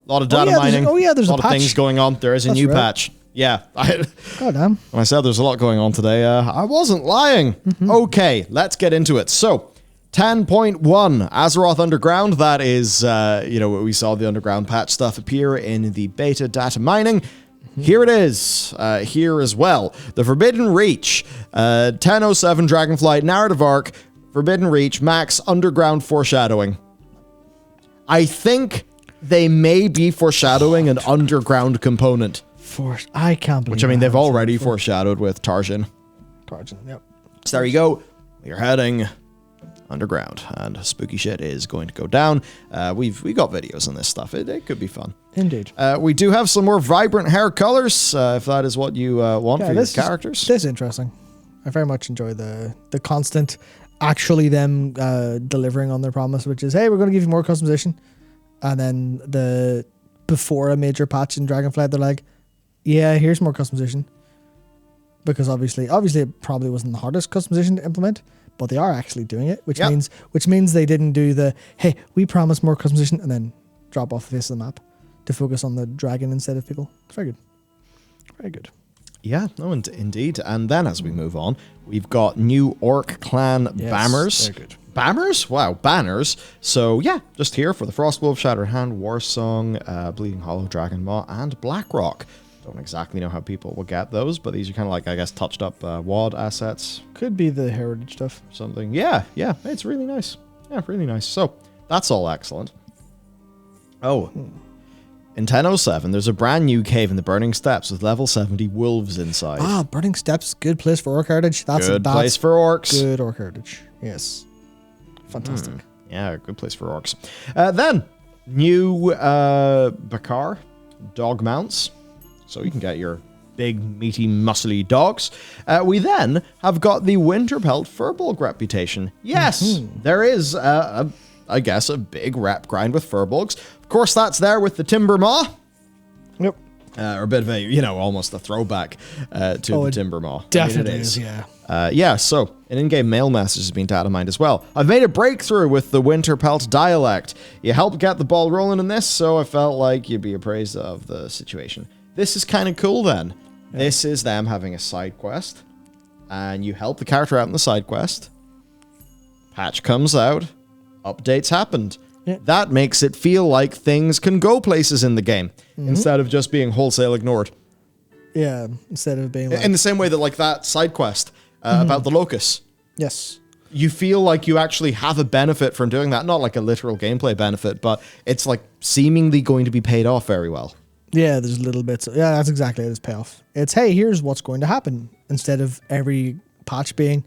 A lot of data mining. There's a lot of things going on. There is a new patch. Yeah. God damn. When I said there's a lot going on today, I wasn't lying. Okay, let's get into it. So, 10.1, Azeroth Underground. That is, we saw the Underground patch stuff appear in the beta data mining. Here it is, here as well. The Forbidden Reach, 10.07 Dragonflight Narrative Arc, Forbidden Reach, max Underground foreshadowing. I think they may be foreshadowing an underground component. I can't believe Which, I mean, they've already foreshadowed with Tarjan. Yep. So there you go. We're heading underground, and spooky shit is going to go down. We got videos on this stuff. It could be fun. Indeed. We do have some more vibrant hair colors, if that is what you want for your characters. This is interesting. I very much enjoy the constant, actually them delivering on their promise, which is, hey, we're going to give you more customization. And then before a major patch in Dragonflight, they're like, yeah, here's more customization. Because obviously it probably wasn't the hardest customization to implement, but they are actually doing it, which means they didn't do the, hey, we promise more customization, and then drop off the face of the map to focus on the dragon instead of people. It's very good. Very good. Yeah, no, indeed. And then as we move on, we've got new Orc Clan Bammers. Very good. Bammers? Wow, banners. So yeah, just here for the Frostwolf, Shattered Hand, Warsong, Bleeding Hollow, Dragon Maw, and Blackrock. Don't exactly know how people will get those, but these are kind of like, I guess, touched up WoD assets. Could be the heritage stuff. Something. Yeah, it's really nice. Yeah, really nice. So that's all excellent. Oh, in 10.07, there's a brand new cave in the Burning Steppes with level 70 wolves inside. Ah, Burning Steppes, good place for Orc Heritage. That's good place for orcs. Good Orc Heritage. Yes. Fantastic. Yeah, good place for orcs. Then, new Bakar dog mounts. So you can get your big, meaty, muscly dogs. We then have got the Winterpelt furbolg reputation. Yes, there is, I guess, a big rep grind with furbolgs. Of course, that's there with the Timber Maw. Yep. Or a bit of a, almost a throwback to the Timber Maw. Definitely is, yeah. Yeah, so an in-game mail message has been data mined as well. I've made a breakthrough with the Winterpelt dialect. You helped get the ball rolling in this, so I felt like you'd be appraised of the situation. This is kind of cool then. Yeah. This is them having a side quest, and you help the character out in the side quest. Patch comes out, updates happened. Yeah. That makes it feel like things can go places in the game, instead of just being wholesale ignored. Yeah, instead of being like... In the same way that like that side quest about the locusts. Yes. You feel like you actually have a benefit from doing that. Not like a literal gameplay benefit, but it's like seemingly going to be paid off very well. Yeah, there's little bits. Yeah, that's exactly it. It's payoff. It's, hey, here's what's going to happen. Instead of every patch being,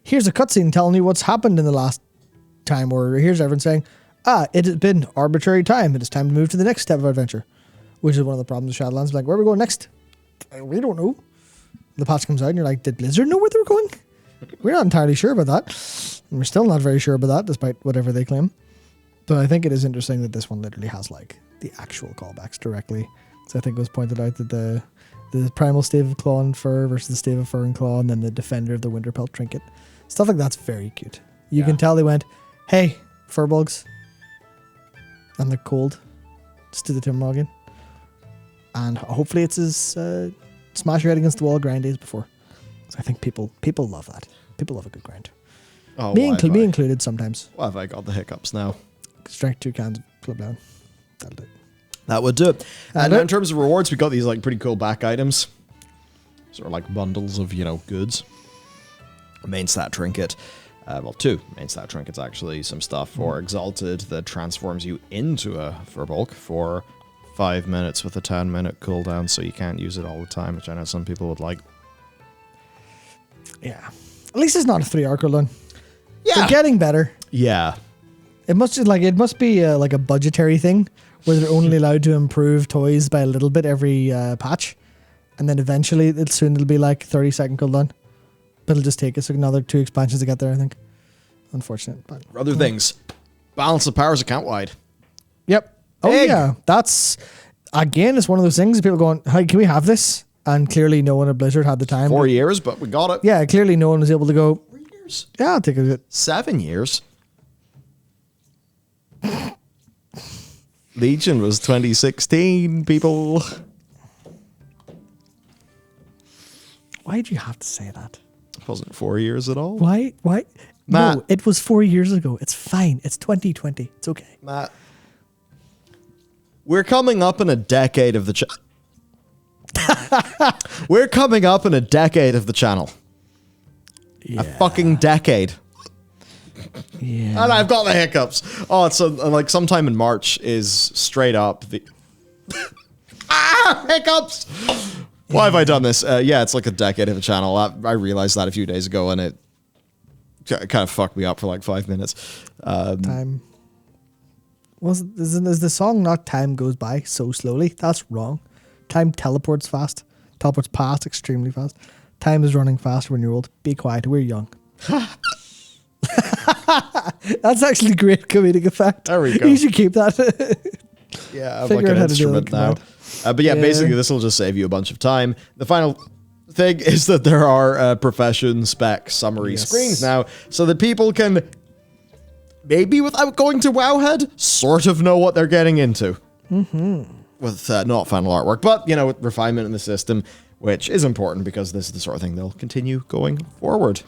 here's a cutscene telling you what's happened in the last time. Or here's everyone saying, it has been arbitrary time. It is time to move to the next step of adventure. Which is one of the problems with Shadowlands. Like, where are we going next? We don't know. The patch comes out and you're like, did Blizzard know where they were going? We're not entirely sure about that. And we're still not very sure about that, despite whatever they claim. But I think it is interesting that this one literally has, like, the actual callbacks directly. So I think it was pointed out that the primal stave of claw and fur versus the stave of fur and claw, and then the defender of the Winterpelt trinket. Stuff like that's very cute. You can tell they went, hey, furbolgs. And they're cold. Just do the Timber Maw again. And hopefully it's as smash your head against the wall grind days before. So I think people love that. People love a good grind. Oh, me included sometimes. Why have I got the hiccups now? Strike 2 cans, club down. That'll do it. That would do it. And in terms of rewards, we got these like pretty cool back items. Sort of like bundles of, goods. A main stat trinket. Well, 2 main stat trinkets actually. Some stuff for Exalted that transforms you into a furbolg for 5 minutes with a 10-minute cooldown, so you can't use it all the time, which I know some people would like. Yeah. At least it's not a 3-hour cooldown. Yeah. They're getting better. Yeah. It must be like a budgetary thing where they're only allowed to improve toys by a little bit every patch, and then eventually it'll be like 30-second cooldown. But it'll just take us another 2 expansions to get there, I think. Unfortunate. But other things. Balance of powers account-wide. Yep. Oh, yeah. That's, again, it's one of those things people going, hey, can we have this? And clearly no one at Blizzard had the time. 4 years, but we got it. Yeah, clearly no one was able to go, 3 years? Yeah, I'll take it. 7 years? Legion was 2016, people. Why did you have to say that? It wasn't 4 years at all. Why? Matt. No, it was 4 years ago. It's fine. It's 2020. It's okay. Matt, we're coming up in a decade of the We're coming up in a decade of the channel. Yeah. A fucking decade. Yeah. And I've got the hiccups. Oh, it's like sometime in March is straight up the hiccups. Why have I done this? Yeah, it's like a decade of a channel. I realized that a few days ago, and it kind of fucked me up for like 5 minutes. Time. Is the song not "Time Goes By So Slowly"? That's wrong. Time teleports fast. Teleports past extremely fast. Time is running faster when you're old. Be quiet. We're young. That's actually great comedic effect. There we go. You should keep that. Yeah, I have Figure like out an how to do instrument it, now. command. But yeah, Yeah. basically this will just save you a bunch of time. The final thing is that there are profession spec summary Yes. screens now, so that people can, maybe without going to Wowhead, sort of know what they're getting into. With not final artwork, but, with refinement in the system, which is important because this is the sort of thing they'll continue going forward.